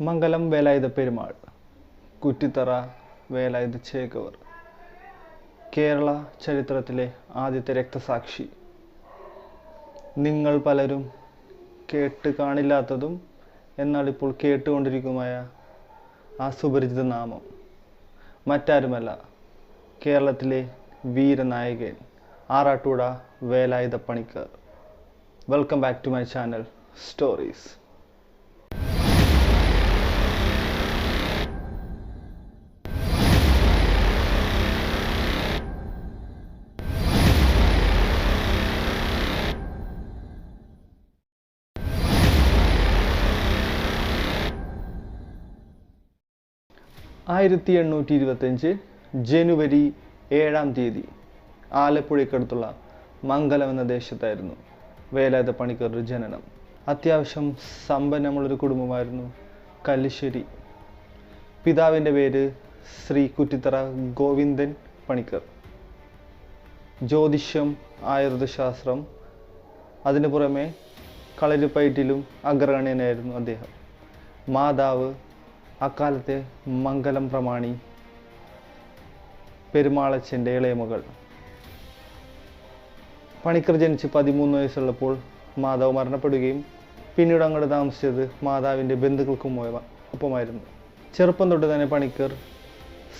മംഗലം വേലായുധ പെരുമാൾ, കുറ്റിത്തറ വേലായുധ ചേകവർ, കേരള ചരിത്രത്തിലെ ആദ്യത്തെ രക്തസാക്ഷി. നിങ്ങൾ പലരും കേട്ട് കാണില്ലാത്തതും എന്നാൽ ഇപ്പോൾ കേട്ടുകൊണ്ടിരിക്കുമായ ആ സുപരിചിത നാമം മറ്റാരുമല്ല, കേരളത്തിലെ വീരനായകൻ Arattupuzha Velayudha Panicker. Welcome back to my channel stories. 1825 ജനുവരി 7-ാം തീയതി ആലപ്പുഴയ്ക്കടുത്തുള്ള മംഗലം എന്ന ദേശത്തായിരുന്നു വേലായുധ പണിക്കരുടെ ജനനം. അത്യാവശ്യം സമ്പന്നമുള്ളൊരു കുടുംബമായിരുന്നു കല്ലിശ്ശേരി. പിതാവിൻ്റെ പേര് ശ്രീ കുറ്റിത്തറ ഗോവിന്ദൻ പണിക്കർ. ജ്യോതിഷം, ആയുർവേദശാസ്ത്രം, അതിനു പുറമെ കളരിപ്പയറ്റിലും അഗ്രഗണ്യനായിരുന്നു അദ്ദേഹം. മാതാവ് അക്കാലത്തെ മംഗലം പ്രമാണി പെരുമാളച്ചൻ്റെ ഇളയമകൾ. പണിക്കർ ജനിച്ച് 13 വയസ്സുള്ളപ്പോൾ മാതാവ് മരണപ്പെടുകയും പിന്നീട് അങ്ങോട്ട് താമസിച്ചത് മാതാവിൻ്റെ ബന്ധുക്കൾക്കും ഒപ്പമായിരുന്നു. ചെറുപ്പം തൊട്ട് തന്നെ പണിക്കർ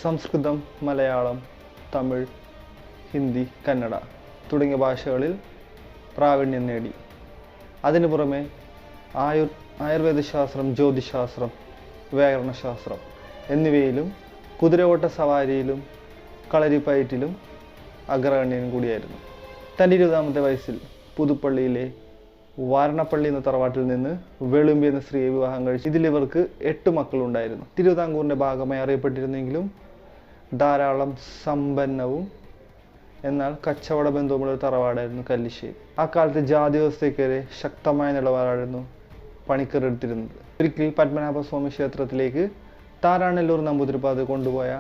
സംസ്കൃതം, മലയാളം, തമിഴ്, ഹിന്ദി, കന്നഡ തുടങ്ങിയ ഭാഷകളിൽ പ്രാവീണ്യം നേടി. അതിനു പുറമെ ആയുർവേദശാസ്ത്രം, ജ്യോതിശാസ്ത്രം, വ്യാകരണശാസ്ത്രം എന്നിവയിലും കുതിരയോട്ട സവാരിയിലും കളരിപ്പയറ്റിലും അഗ്രഗണ്യനും കൂടിയായിരുന്നു. തൻ്റെ 20-ാമത്തെ വയസ്സിൽ പുതുപ്പള്ളിയിലെ വാരണപ്പള്ളി എന്ന തറവാട്ടിൽ നിന്ന് വെളുമ്പി എന്ന സ്ത്രീയെ വിവാഹം കഴിച്ചു. ഇതിലിവർക്ക് 8 മക്കളുണ്ടായിരുന്നു. തിരുവിതാംകൂറിൻ്റെ ഭാഗമായി അറിയപ്പെട്ടിരുന്നെങ്കിലും ധാരാളം സമ്പന്നവും എന്നാൽ കച്ചവട ബന്ധവുമുള്ള ഒരു തറവാടായിരുന്നു കല്ലിശ്ശേരി. അക്കാലത്ത് ജാതി വ്യവസ്ഥയ്ക്കെതിരെ ശക്തമായ നിലപാടായിരുന്നു പണിക്കർ എടുത്തിരുന്നത്. ഒരിക്കൽ പത്മനാഭസ്വാമി ക്ഷേത്രത്തിലേക്ക് താരാനെല്ലൂർ നമ്പൂതിരിപ്പാട് കൊണ്ടുപോയ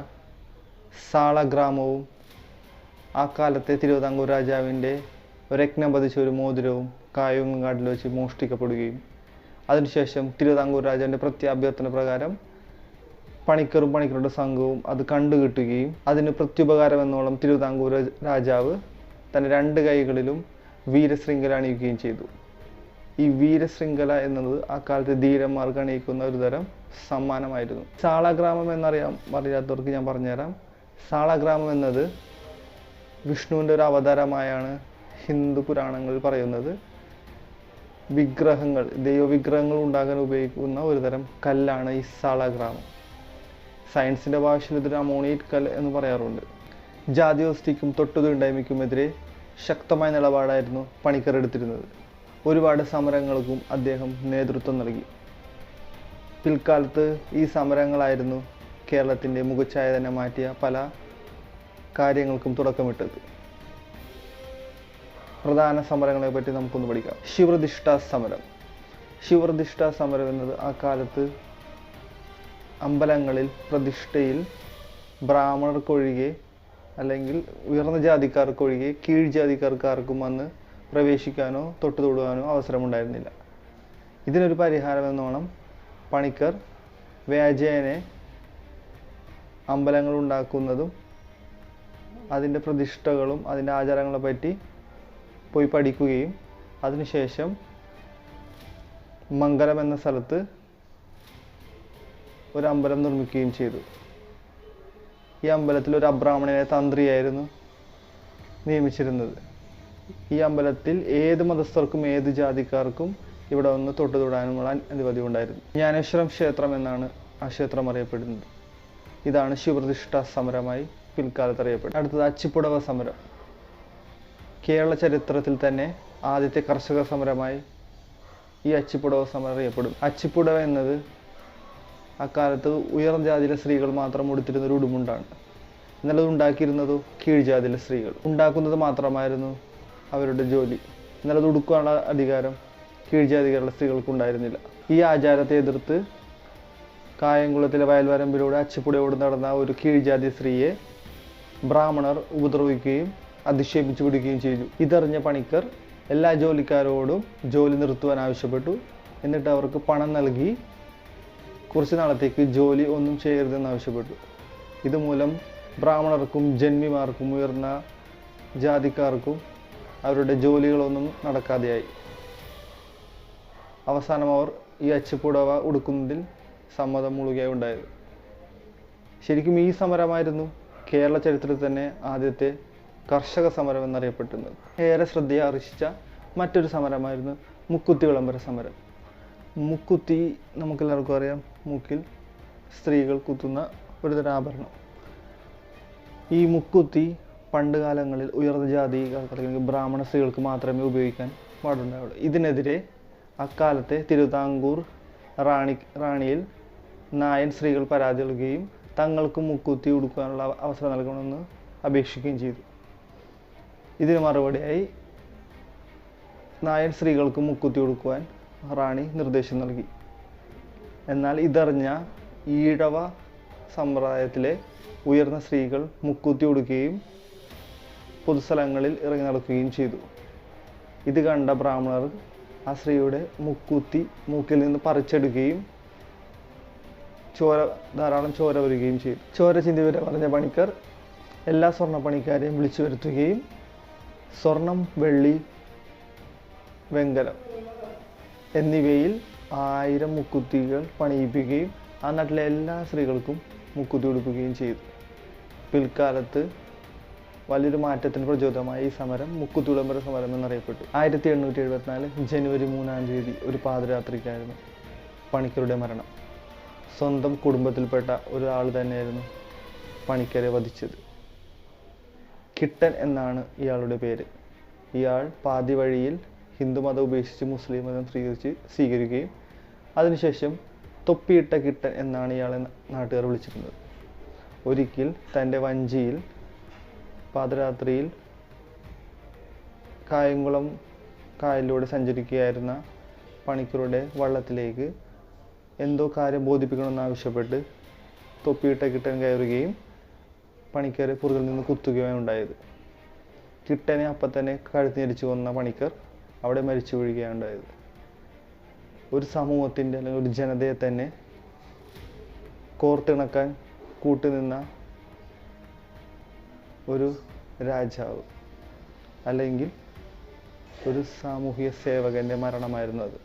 സാളഗ്രാമവും അക്കാലത്തെ തിരുവിതാംകൂർ രാജാവിൻ്റെ രത്നം പതിച്ച ഒരു മോതിരവും കായങ്ങാട്ടിൽ വെച്ച് മോഷ്ടിക്കപ്പെടുകയും അതിനുശേഷം തിരുവിതാംകൂർ രാജാവിൻ്റെ പ്രത്യാഭ്യർത്ഥന പ്രകാരം പണിക്കറും പണിക്കരുടെ സംഘവും അത് കണ്ടുകിട്ടുകയും അതിന് പ്രത്യുപകാരം എന്നോളം തിരുവിതാംകൂർ രാജാവ് തൻ്റെ 2 കൈകളിലും വീരശൃംഖല അണിയിക്കുകയും ചെയ്തു. ഈ വീരശൃംഖല എന്നത് അക്കാലത്തെ ധീരന്മാർക്ക് അണിയിക്കുന്ന ഒരു തരം സമ്മാനമായിരുന്നു. സാളഗ്രാമം അറിയാത്തവർക്ക് ഞാൻ പറഞ്ഞുതരാം. സാളഗ്രാമം എന്നത് വിഷ്ണുവിൻ്റെ ഒരു അവതാരമായാണ് ഹിന്ദു പുരാണങ്ങളിൽ പറയുന്നത്. വിഗ്രഹങ്ങൾ, ദൈവവിഗ്രഹങ്ങൾ ഉണ്ടാകാൻ ഉപയോഗിക്കുന്ന ഒരു തരം കല്ലാണ് ഈ സാളഗ്രാമം. സയൻസിൻ്റെ ഭാഷയിൽ ഇതൊരു അമോണിയേറ്റ് കല്ല് എന്ന് പറയാറുണ്ട്. ജാതി വ്യവസ്ഥയ്ക്കും തൊട്ടുതീണ്ടായ്മയ്ക്കുമെതിരെ ശക്തമായ നിലപാടായിരുന്നു പണിക്കർ എടുത്തിരുന്നത്. ഒരുപാട് സമരങ്ങൾക്കും അദ്ദേഹം നേതൃത്വം നൽകി. പിൽക്കാലത്ത് ഈ സമരങ്ങളായിരുന്നു കേരളത്തിൻ്റെ മുഖച്ഛായ തന്നെ മാറ്റിയ പല കാര്യങ്ങൾക്കും തുടക്കമിട്ടത്. പ്രധാന സമരങ്ങളെ പറ്റി നമുക്കൊന്ന് പഠിക്കാം. ശിവപ്രതിഷ്ഠാ സമരം. ശിവപ്രതിഷ്ഠാ സമരം എന്നത് ആ കാലത്ത് അമ്പലങ്ങളിൽ പ്രതിഷ്ഠയിൽ ബ്രാഹ്മണർക്കൊഴികെ അല്ലെങ്കിൽ ഉയർന്ന ജാതിക്കാർക്കൊഴികെ കീഴ് ജാതിക്കാർക്കാർക്കും വന്ന് പ്രവേശിക്കാനോ തൊടുവാനോ അവസരമുണ്ടായിരുന്നില്ല. ഇതിനൊരു പരിഹാരം എന്നോണം പണിക്കർ വ്യാജേനെ അമ്പലങ്ങൾ ഉണ്ടാക്കുന്നതും അതിൻ്റെ പ്രതിഷ്ഠകളും അതിൻ്റെ ആചാരങ്ങളെ പറ്റി പോയി പഠിക്കുകയും അതിനുശേഷം മംഗലം എന്ന സ്ഥലത്ത് ഒരു അമ്പലം നിർമ്മിക്കുകയും ചെയ്തു. ഈ അമ്പലത്തിൽ ഒരു അബ്രാഹ്മണനെ തന്ത്രിയായിരുന്നു നിയമിച്ചിരുന്നത്. ഈ അമ്പലത്തിൽ ഏത് മതസ്ഥർക്കും ഏത് ജാതിക്കാർക്കും ഇവിടെ വന്ന് തൊടാനുമുള്ള അനുമതി ഉണ്ടായിരുന്നു. ജ്ഞാനേശ്വരം ക്ഷേത്രം എന്നാണ് ആ ക്ഷേത്രം അറിയപ്പെടുന്നത്. ഇതാണ് ശിവപ്രതിഷ്ഠാ സമരമായി പിൽക്കാലത്ത് അറിയപ്പെടുന്നത്. അടുത്തത് അച്ചിപ്പുടവ സമരം. കേരള ചരിത്രത്തിൽ തന്നെ ആദ്യത്തെ കർഷക സമരമായി ഈ അച്ചിപ്പുടവ സമരം അറിയപ്പെടും. അച്ചിപ്പുടവ എന്നത് അക്കാലത്ത് ഉയർന്ന ജാതിയിലെ സ്ത്രീകൾ മാത്രം ഉടുത്തിരുന്ന ഒരു ഉടുമുണ്ടാണ്. എന്നാൽ അത് ഉണ്ടാക്കിയിരുന്നതോ കീഴ്ജാതിയിലെ സ്ത്രീകൾ. ഉണ്ടാക്കുന്നത് മാത്രമായിരുന്നു അവരുടെ ജോലി. എന്നാൽ അത് ഉടുക്കാനുള്ള അധികാരം കീഴ്ജാതികളുടെ സ്ത്രീകൾക്കുണ്ടായിരുന്നില്ല. ഈ ആചാരത്തെ എതിർത്ത് കായംകുളത്തിലെ വയൽവരമ്പിലൂടെ അച്ചിപ്പുടയോട് നടന്ന ഒരു കീഴ്ജാതി സ്ത്രീയെ ബ്രാഹ്മണർ ഉപദ്രവിക്കുകയും അധിക്ഷേപിച്ചു വിടുകയും ചെയ്തു. ഇതറിഞ്ഞ പണിക്കർ എല്ലാ ജോലിക്കാരോടും ജോലി നിർത്തുവാൻ ആവശ്യപ്പെട്ടു. എന്നിട്ട് അവർക്ക് പണം നൽകി കുറച്ച് നാളത്തേക്ക് ജോലി ഒന്നും ചെയ്യരുതെന്ന് ആവശ്യപ്പെട്ടു. ഇതുമൂലം ബ്രാഹ്മണർക്കും ജന്മിമാർക്കും ഉയർന്ന ജാതിക്കാർക്കും അവരുടെ ജോലികളൊന്നും നടക്കാതെയായി. അവസാനം അവർ ഈ അച്ചുപുടവ ഉടുക്കുന്നതിൽ സമ്മതം മൂളുകയുണ്ടായത്. ശരിക്കും ഈ സമരമായിരുന്നു കേരള ചരിത്രത്തിൽ തന്നെ ആദ്യത്തെ കർഷക സമരം എന്നറിയപ്പെട്ടിരുന്നത്. ഏറെ ശ്രദ്ധയെ ആകർഷിച്ച മറ്റൊരു സമരമായിരുന്നു മുക്കുത്തി വിളംബര സമരം. മുക്കുത്തി നമുക്കെല്ലാവർക്കും അറിയാം, മൂക്കിൽ സ്ത്രീകൾ കുത്തുന്ന ഒരു തരം ആഭരണം. ഈ മുക്കുത്തി പണ്ട് കാലങ്ങളിൽ ഉയർന്ന ജാതിക്കാർക്ക് അല്ലെങ്കിൽ ബ്രാഹ്മണ സ്ത്രീകൾക്ക് മാത്രമേ ഉപയോഗിക്കാൻ പാടുണ്ടാവുള്ളൂ. ഇതിനെതിരെ അക്കാലത്തെ തിരുവിതാംകൂർ റാണിയിൽ നായൻ സ്ത്രീകൾ പരാതി നൽകുകയും തങ്ങൾക്ക് മുക്കുത്തി ഉടുക്കാനുള്ള അവസരം നൽകണമെന്ന് അപേക്ഷിക്കുകയും ചെയ്തു. ഇതിന് മറുപടിയായി നായൻ സ്ത്രീകൾക്ക് മുക്കുത്തി ഉടുക്കുവാൻ റാണി നിർദ്ദേശം നൽകി. എന്നാൽ ഇതറിഞ്ഞ ഈഴവ സമ്പ്രദായത്തിലെ ഉയർന്ന സ്ത്രീകൾ മുക്കുത്തി ഉടുക്കുകയും പൊതുസ്ഥലങ്ങളിൽ ഇറങ്ങി നടക്കുകയും ചെയ്തു. ഇത് കണ്ട ബ്രാഹ്മണർ ആ സ്ത്രീയുടെ മുക്കുത്തി മൂക്കിൽ നിന്ന് പറിച്ചെടുക്കുകയും ധാരാളം ചോര വരികയും ചെയ്തു. ചോര ചിന്തി വരെ പറഞ്ഞ പണിക്കർ എല്ലാ സ്വർണ്ണപ്പണിക്കാരെയും വിളിച്ചു വരുത്തുകയും സ്വർണം, വെള്ളി, വെങ്കലം എന്നിവയിൽ 1000 മുക്കുത്തികൾ പണിയിപ്പിക്കുകയും ആ നാട്ടിലെ എല്ലാ സ്ത്രീകൾക്കും മുക്കുത്തി ഉടുപ്പിക്കുകയും ചെയ്തു. പിൽക്കാലത്ത് വലിയൊരു മാറ്റത്തിന് പ്രചോദനമായി ഈ സമരം മുക്കുത്തി വിളംബര സമരം എന്നറിയപ്പെട്ടു. 1874 ജനുവരി 3-ാം തീയതി ഒരു പാതിരാത്രിക്കായിരുന്നു പണിക്കരുടെ മരണം. സ്വന്തം കുടുംബത്തിൽപ്പെട്ട ഒരാൾ തന്നെയായിരുന്നു പണിക്കരെ വധിച്ചത്. കിട്ടൻ എന്നാണ് ഇയാളുടെ പേര്. ഇയാൾ പാതി വഴിയിൽ ഹിന്ദുമതം ഉപേക്ഷിച്ച് മുസ്ലിം മതം സ്വീകരിക്കുകയും അതിനുശേഷം തൊപ്പിയിട്ട കിട്ടൻ എന്നാണ് ഇയാളെ നാട്ടുകാർ വിളിച്ചിരുന്നത്. ഒരിക്കൽ തൻ്റെ വഞ്ചിയിൽ പാതിരാത്രിയിൽ കായംകുളം കായലിലൂടെ സഞ്ചരിക്കുകയായിരുന്ന പണിക്കരുടെ വള്ളത്തിലേക്ക് എന്തോ കാര്യം ബോധിപ്പിക്കണമെന്നാവശ്യപ്പെട്ട് തൊപ്പിയിട്ട കിട്ടൻ കയറുകയും പണിക്കരെ പുറകിൽ നിന്ന് കുത്തുകയാണ് ഉണ്ടായത്. കിട്ടനെ അപ്പം തന്നെ കഴുത്ത് ഞെരിച്ചു കൊന്ന പണിക്കർ അവിടെ മരിച്ചു വീഴുകയാണ് ഉണ്ടായത്. ഒരു സമൂഹത്തിൻ്റെ അല്ലെങ്കിൽ ഒരു ജനതയെ തന്നെ കോർത്തിണക്കാൻ കൂട്ടുനിന്ന ഒരു രാജാവ് അല്ലെങ്കിൽ ഒരു സാമൂഹിക സേവകൻ്റെ മരണമായിരുന്നു അത്.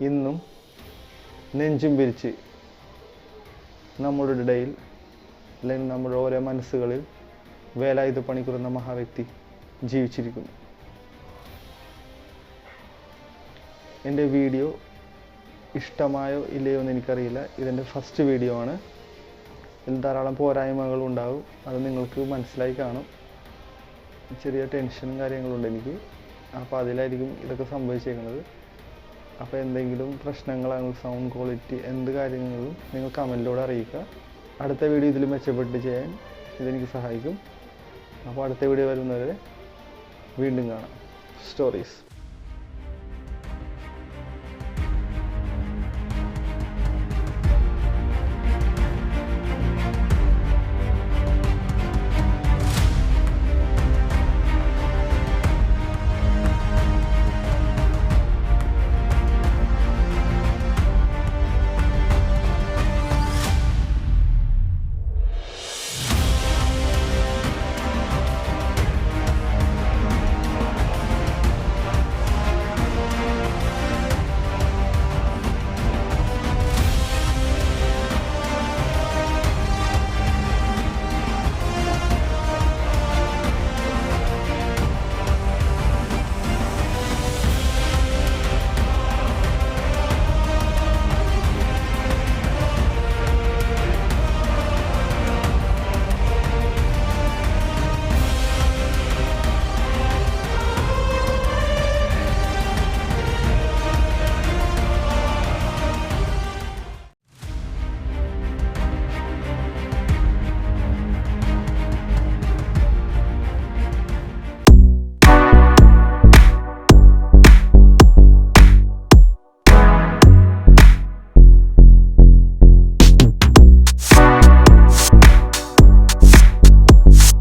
ഇന്നും നെഞ്ചും പിരിച്ച് നമ്മുടെ ഇടയിൽ അല്ലെങ്കിൽ നമ്മുടെ ഓരോ മനസ്സുകളിൽ വേലായുധ പണിക്കർ എന്ന മഹാവ്യക്തി ജീവിച്ചിരിക്കുന്നു. എൻ്റെ വീഡിയോ ഇഷ്ടമായോ ഇല്ലയോ എന്ന് എനിക്കറിയില്ല. ഇതെൻ്റെ ഫസ്റ്റ് വീഡിയോ ആണ്. ഇതിൽ ധാരാളം പോരായ്മകളുണ്ടാവും, അത് നിങ്ങൾക്ക് മനസ്സിലായി കാണും. ചെറിയ ടെൻഷനും കാര്യങ്ങളുണ്ട് എനിക്ക്, അപ്പോൾ അതിലായിരിക്കും ഇതൊക്കെ സംഭവിച്ചേക്കുന്നത്. അപ്പോൾ എന്തെങ്കിലും പ്രശ്നങ്ങളാണെങ്കിൽ സൗണ്ട് ക്വാളിറ്റി എന്ത് കാര്യങ്ങളും നിങ്ങൾ കമൻറ്റിലൂടെ അറിയിക്കുക. അടുത്ത വീഡിയോ ഇതിൽ മെച്ചപ്പെട്ട് ചെയ്യാൻ ഇതെനിക്ക് സഹായിക്കും. അപ്പോൾ അടുത്ത വീഡിയോ വരുന്നവരെ വീണ്ടും കാണാം. സ്റ്റോറീസ്.